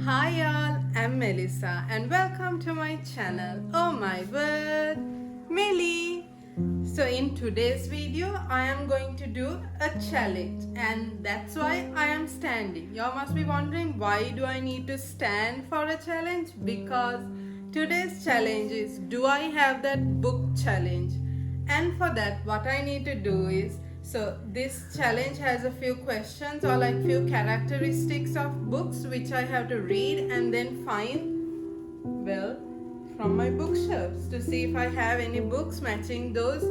Hi y'all, I'm Melissa and welcome to my channel, Oh My Word Melly. So in today's video, I am going to do a challenge and that's why I am standing. Y'all must be wondering, why do I need to stand for a challenge? Because today's challenge is, do I have that book challenge? And for that, what I need to do is, so this challenge has a few questions or like few characteristics of books which I have to read and then find, well, from my bookshelves to see if I have any books matching those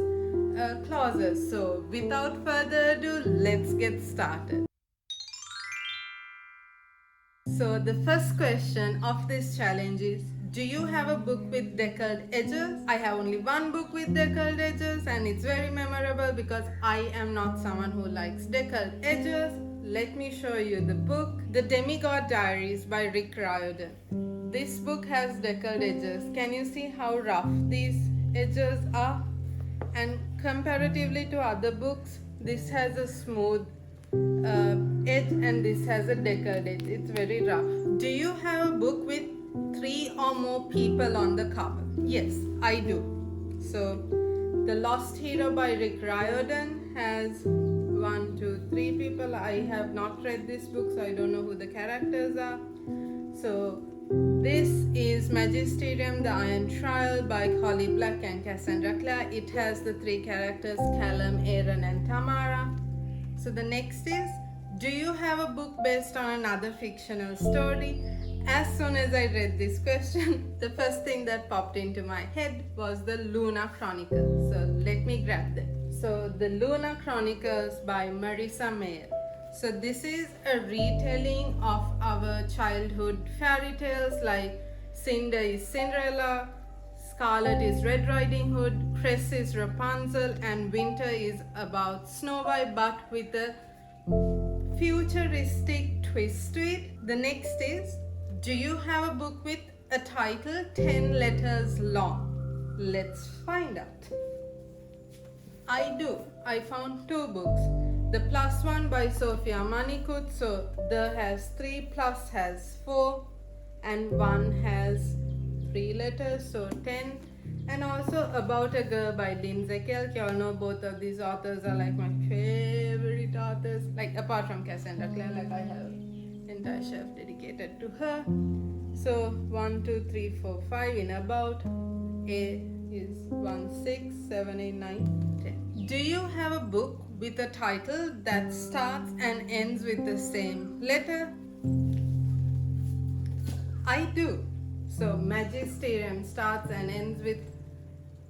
clauses. So without further ado, let's get started. So the first question of this challenge is, do you have a book with decaled edges? I have only one book with decaled edges and it's very memorable because I am not someone who likes decaled edges. Let me show you the book, The Demigod Diaries by Riordan. This book has decaled edges. Can you see how rough these edges are? And comparatively to other books, this has a smooth edge and this has a decaled edge. It's very rough. Do you have a book with 3 or more people on the cover? Yes, I do. So The Lost Hero by Rick Riordan has 1, 2, 3 people. I have not read this book, so I don't know who the characters are. So this is Magisterium, The Iron Trial by Holly Black and Cassandra Clare. It has the 3 characters Callum, Aaron and Tamara. So the next is, do you have a book based on another fictional story? As soon as I read this question, the first thing that popped into my head was the Lunar Chronicles. So let me grab them. So the Lunar Chronicles by Marissa Mayer. So this is a retelling of our childhood fairy tales like Cinder is Cinderella, Scarlet is Red Riding Hood, Cress is Rapunzel, and Winter is about Snow White but with a futuristic twist to it. The next is, do you have a book with a title 10 letters long? Let's find out. I do. I found 2 books. The Plus One by Sophia Manikut. So the has 3, plus has 4, and 1 has 3 letters, so 10. And also About a Girl by Lindsay Kelk. You all know both of these authors are like my favorite authors. Like apart from Cassandra Clare, like I have entire shelf dedicated to her. So 1, 2, 3, 4, 5 in About. A is 1, 6, 7, 8, 9, 10. Do you have a book with a title that starts and ends with the same letter? I do. So Magisterium starts and ends with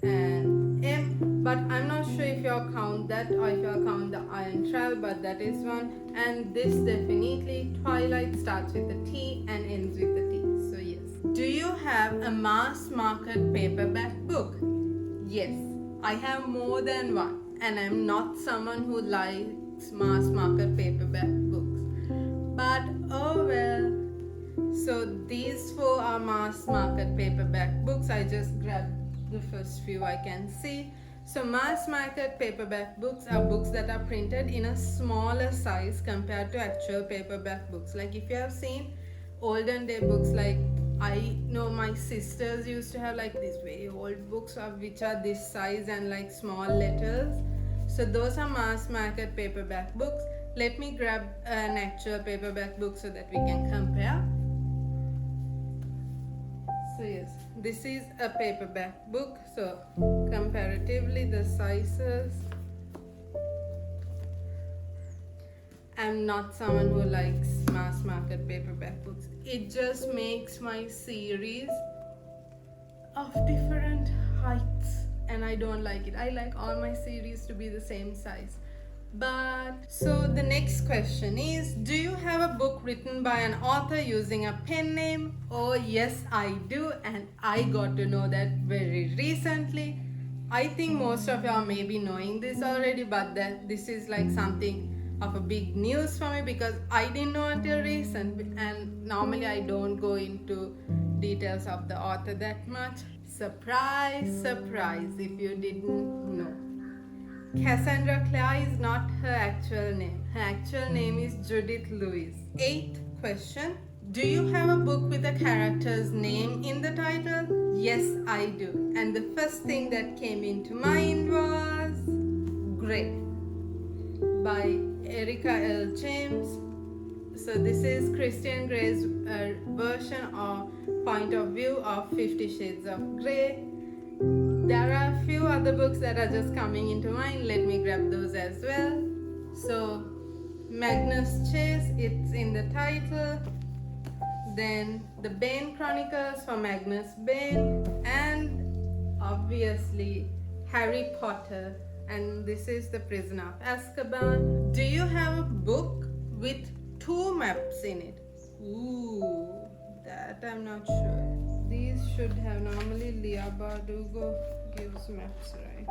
an M, but I'm not sure if you'll count that or if you'll count the Iron Trial, but that is one. And this definitely, Twilight starts with a T and ends with a T. So yes. Do you have a mass market paperback book? Yes, I have more than one. And I'm not someone who likes mass market paperback books. But oh well. So these 4 are mass market paperback books. I just grabbed the first few I can see. So mass market paperback books are books that are printed in a smaller size compared to actual paperback books. Like if you have seen olden day books, like I know my sisters used to have like these very old books which are this size and like small letters. So those are mass market paperback books. Let me grab an actual paperback book so that we can compare. So yes, this is a paperback book. So comparatively the sizes. I'm not someone who likes mass market paperback books. It just makes my series of different heights and I don't like it. I like all my series to be the same size. But so the next question is, do you have a book written by an author using a pen name? Oh yes, I do, and I got to know that very recently. I think most of y'all may be knowing this already, but this is like something of a big news for me because I didn't know until recent, and normally I don't go into details of the author that much. Surprise, surprise, if you didn't know. Cassandra Clare is not her actual name. Her actual name is Judith Lewis. 8th question. Do you have a book with a character's name in the title? Yes, I do. And the first thing that came into mind was Grey by Erica L. James. So this is Christian Grey's version or point of view of 50 Shades of Grey. There are a few other books that are just coming into mind. Let me grab those as well. So Magnus Chase, it's in the title. Then the Bane Chronicles for Magnus Bane, and obviously Harry Potter, and this is The Prisoner of Azkaban. Do you have a book with 2 maps in it? Ooh, that I'm not sure. These should have, normally Leah Bardugo gives maps, right?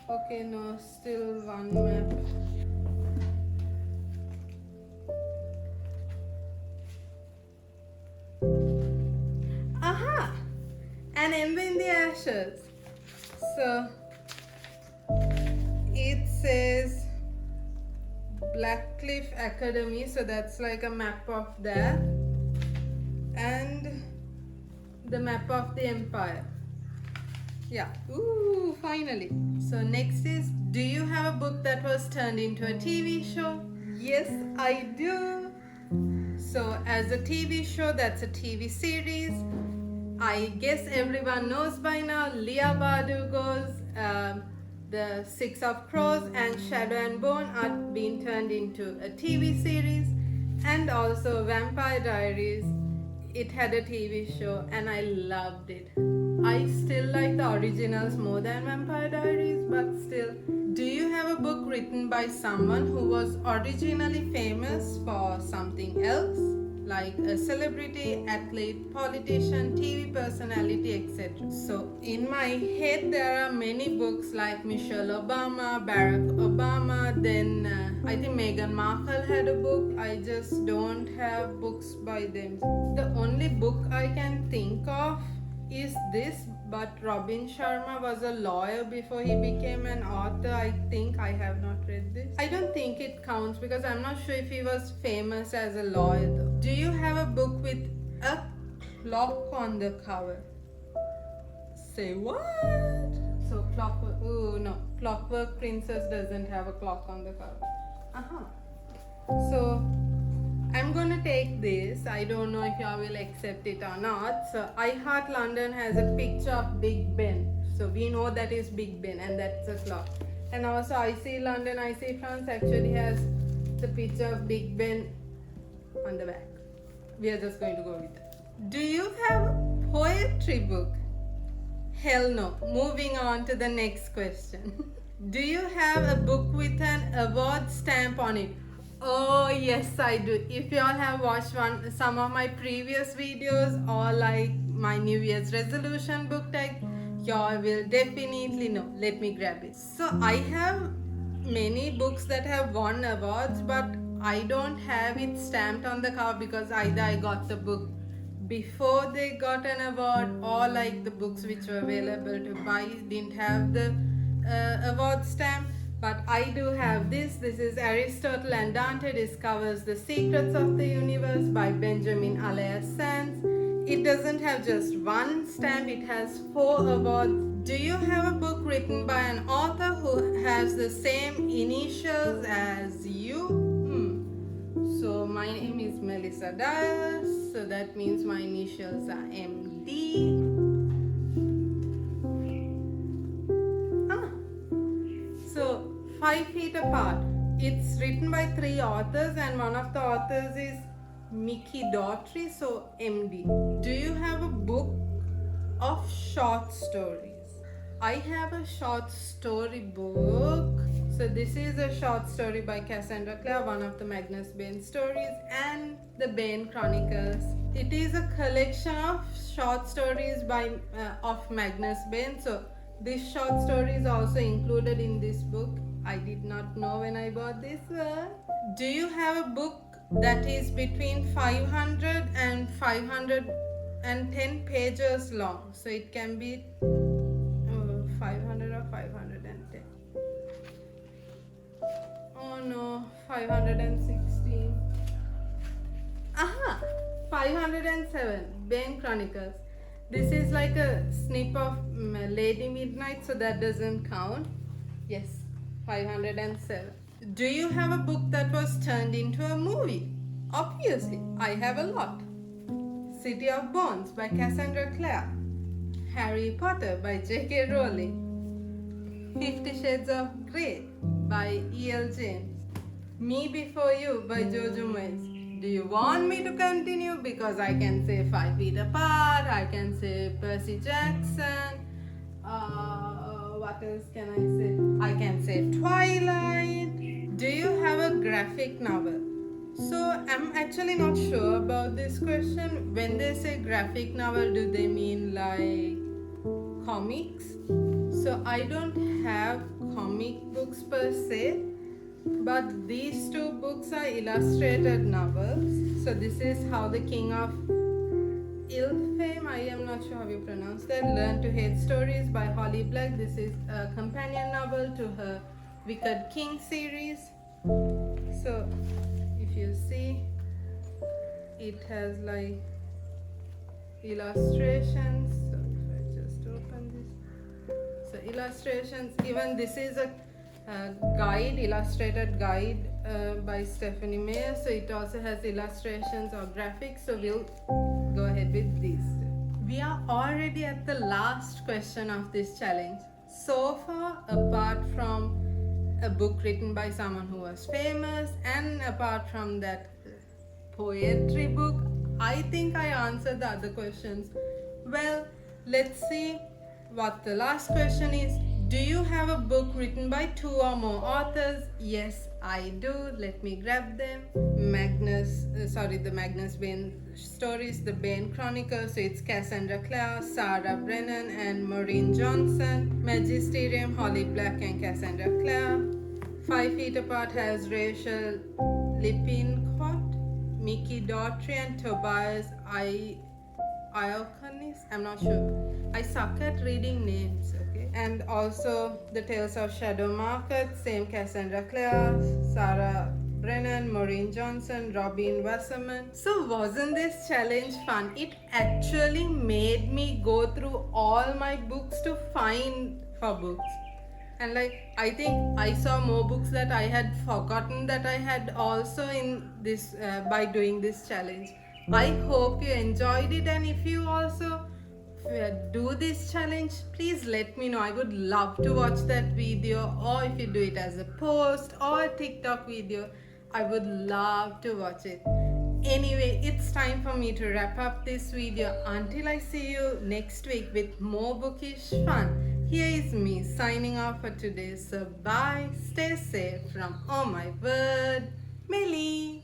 Okay, no, still 1 map. Aha! An Ember in the Ashes. So it says Blackcliff Academy, so that's like a map of that, and the map of the Empire. Yeah, ooh, finally. So next is, do you have a book that was turned into a TV show? Yes, I do. So as a TV show, that's a TV series. I guess everyone knows by now, Leah Bardugo's The Six of Crows and Shadow and Bone are being turned into a TV series. And also Vampire Diaries, it had a TV show and I loved it. I still like the originals more than Vampire Diaries, but still. Do you have a book written by someone who was originally famous for something else? Like a celebrity, athlete, politician, TV personality, etc. So in my head there are many books like Michelle Obama, Barack Obama, then I think Meghan Markle had a book. I just don't have books by them. The only book I can think of is this, but Robin Sharma was a lawyer before he became an author. I think I have not read this. I don't think it counts because I'm not sure if he was famous as a lawyer though. Do you have a book with a clock on the cover? Say what? So Clockwork, oh no, Clockwork Princess doesn't have a clock on the cover. So I'm gonna take this. I don't know if y'all will accept it or not. So I Heart London has a picture of Big Ben. So we know that is Big Ben and that's a clock. And also I See London, I See France actually has the picture of Big Ben on the back. We are just going to go with that. Do you have a poetry book? Hell no. Moving on to the next question. Do you have a book with an award stamp on it? Oh yes, I do. If y'all have watched some of my previous videos or like my New Year's resolution book tag, y'all will definitely know. Let me grab it. So I have many books that have won awards, but I don't have it stamped on the cover because either I got the book before they got an award or like the books which were available to buy didn't have the award stamp. But I do have this. This is Aristotle and Dante Discovers the Secrets of the Universe by Benjamin Alea Sands. It doesn't have just one stamp, it has 4 awards. Do you have a book written by an author who has the same initials as you? So my name is Melissa Dias, so that means my initials are MD. So 5 Feet Apart. It's written by 3 authors and one of the authors is Mickey Daughtry, so MD. Do you have a book of short stories? I have a short story book. So this is a short story by Cassandra Clare, one of the Magnus Bane stories, and the Bane Chronicles. It is a collection of short stories by of Magnus Bane. So this short story is also included in this book. I did not know when I bought this one. Do you have a book that is between 500 and 510 pages long? So it can be 500 or 510. 516. Aha! 507. Bane Chronicles. This is like a snip of Lady Midnight, so that doesn't count. Yes, 507. Do you have a book that was turned into a movie? Obviously, I have a lot. City of Bones by Cassandra Clare. Harry Potter by J.K. Rowling. 50 Shades of Grey by E.L. James. Me Before You by Jojo Moyes. Do you want me to continue? Because I can say 5 Feet Apart, I can say Percy Jackson. What else can I say? I can say Twilight. Do you have a graphic novel? So I'm actually not sure about this question. When they say graphic novel, do they mean like comics? So I don't have comic books per se, but these two books are illustrated novels. So this is How the King of Ill Fame, I am not sure how you pronounce that, Learn to Hate Stories by Holly Black. This is a companion novel to her Wicked King series. So if you see, it has like illustrations. So if I just open this, so illustrations. Even this is a guide, illustrated guide by Stephanie Meyer. So it also has illustrations or graphics. So we'll go ahead with this. We are already at the last question of this challenge. So far, apart from a book written by someone who was famous, and apart from that poetry book, I think I answered the other questions. Well, let's see what the last question is. Do you have a book written by 2 or more authors? Yes, I do. Let me grab them. The Magnus Bane stories, the Bane Chronicles. So it's Cassandra Clare, Sarah Brennan, and Maureen Johnson. Magisterium, Holly Black and Cassandra Clare. 5 Feet Apart has Rachel Lippincott, Mickey Daughtry, and Tobias Iokonis. I'm not sure. I suck at reading names, okay? And also The Tales of Shadow Market, same Cassandra Clare, Sarah Brennan, Maureen Johnson, Robin Wasserman. So wasn't this challenge fun? It actually made me go through all my books to find for books. And I think I saw more books that I had forgotten that I had also in this by doing this challenge. I hope you enjoyed it, and if you also do this challenge, please let me know. I would love to watch that video, or if you do it as a post or a TikTok video, I would love to watch it. Anyway, it's time for me to wrap up this video. Until I see you next week with more bookish fun, here is me signing off for today. So bye, stay safe from Oh My Word Melly.